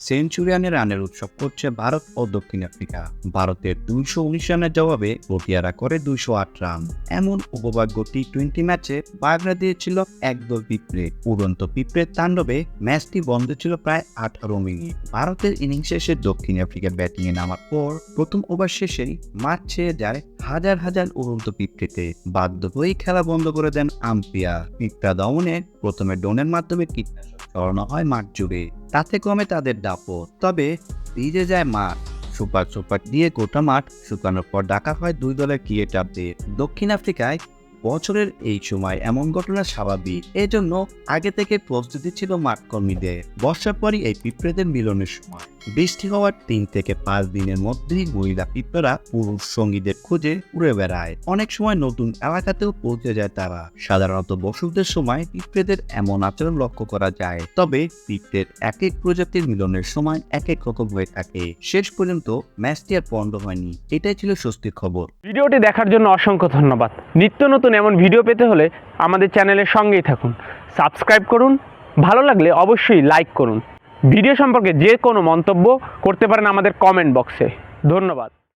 সেঞ্চুরিয়ানে রানের উৎসব করছে ভারত ও দক্ষিণ আফ্রিকা। ভারতের 219 রানের জবাবে প্রোটিয়ারা করে 208 রান। এমন উপভাগ্য টি-20 ম্যাচে বাগড়া দিয়েছিল একদল পিঁপড়ে। উড়ন্ত পিঁপড়ের তাণ্ডবে ম্যাচটি বন্ধ ছিল প্রায় 18 মিনিট। ভারতের ইনিংস শেষে দক্ষিণ আফ্রিকা ব্যাটিংয়ে নামার পর প্রথম ওভার শেষেই মাঠ ছেয়ে যায় হাজার হাজার উড়ন্ত পিঁপড়েতে। বাধ্য হয়েই খেলা বন্ধ করে দেন আম্পায়ার। পিঁপড়া দমনে প্রথমে ড্রোনের মাধ্যমে কীটনাশক ছড়ানো হয় মাঠ জুড়ে। তাতে কমে তাদের দাপট। তবে ভিজে যায় মাঠ। সুপার দিয়ে গোটা মাঠ শুকানোর পর ডাকা হয় দুই দলের ক্রিকেটারদের। দক্ষিণ আফ্রিকায় বছরের এই সময় এমন ঘটনা স্বাভাবিক। এজন্য আগে থেকে প্রস্তুতি ছিল মাঠ কর্মীদের। বর্ষার পরই এই পিঁপড়েদের মিলনের সময়। বৃষ্টি হওয়ার 3 থেকে 5 দিনের মধ্যেই মহিলা পিঁপড়া পুরুষ সঙ্গীদের খুঁজে উড়ে বেড়ায়। অনেক সময় নতুন এলাকাতেও পৌঁছে যায় তারা। সাধারণত বসন্তের সময় পিঁপড়েদের এমন আচরণ লক্ষ্য করা যায়। তবে পিঁপড়ের এক এক প্রজাতির মিলনের সময় এক এক রকম হয়ে থাকে। শেষ পর্যন্ত ম্যাচটি আর বন্ধ হয়নি। এটাই ছিল স্বস্তির খবর। ভিডিওটি দেখার জন্য অসংখ্য ধন্যবাদ। নিত্য নতুন এমন ভিডিও পেতে হলে আমাদের চ্যানেলের সঙ্গেই থাকুন। সাবস্ক্রাইব করুন, ভালো লাগলে অবশ্যই লাইক করুন। ভিডিও সম্পর্কে যে কোনো মন্তব্য করতে পারেন আমাদের কমেন্ট বক্সে। ধন্যবাদ।